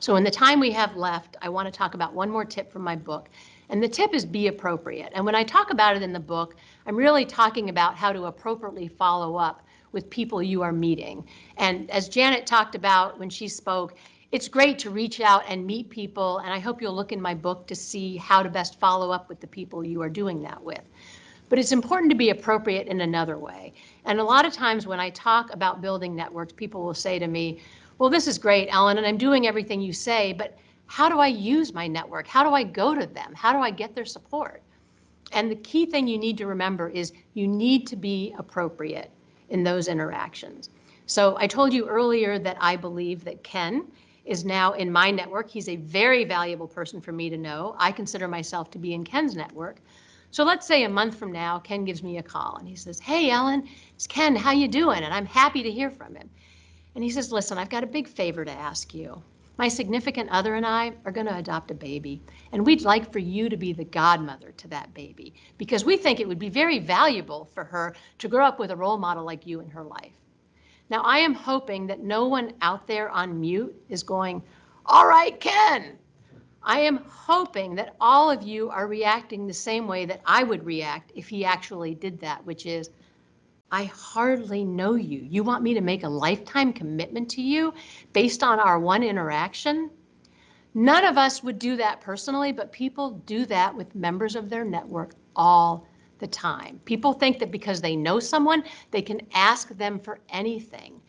So in the time we have left, I want to talk about one more tip from my book. And the tip is be appropriate. And when I talk about it in the book, I'm really talking about how to appropriately follow up with people you are meeting. And as Janet talked about when she spoke, it's great to reach out and meet people. And I hope you'll look in my book to see how to best follow up with the people you are doing that with. But it's important to be appropriate in another way. And a lot of times when I talk about building networks, people will say to me, well, this is great, Ellen, and I'm doing everything you say, but how do I use my network? How do I go to them? How do I get their support? And the key thing you need to remember is you need to be appropriate in those interactions. So I told you earlier that I believe that Ken is now in my network. He's a very valuable person for me to know. I consider myself to be in Ken's network. So let's say a month from now, Ken gives me a call and he says, hey, Ellen, it's Ken, how you doing? And I'm happy to hear from him. And he says, listen, I've got a big favor to ask you. My significant other and I are going to adopt a baby, and we'd like for you to be the godmother to that baby because we think it would be very valuable for her to grow up with a role model like you in her life. Now, I am hoping that no one out there on mute is going, all right, Ken. I am hoping that all of you are reacting the same way that I would react if he actually did that, which is, I hardly know you. You want me to make a lifetime commitment to you based on our one interaction? None of us would do that personally, but people do that with members of their network all the time. People think that because they know someone, they can ask them for anything.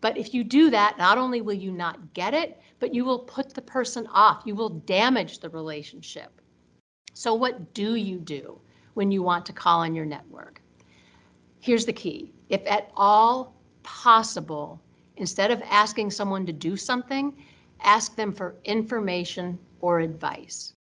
But if you do that, not only will you not get it, but you will put the person off. You will damage the relationship. So what do you do when you want to call on your network? Here's the key. If at all possible, instead of asking someone to do something, ask them for information or advice.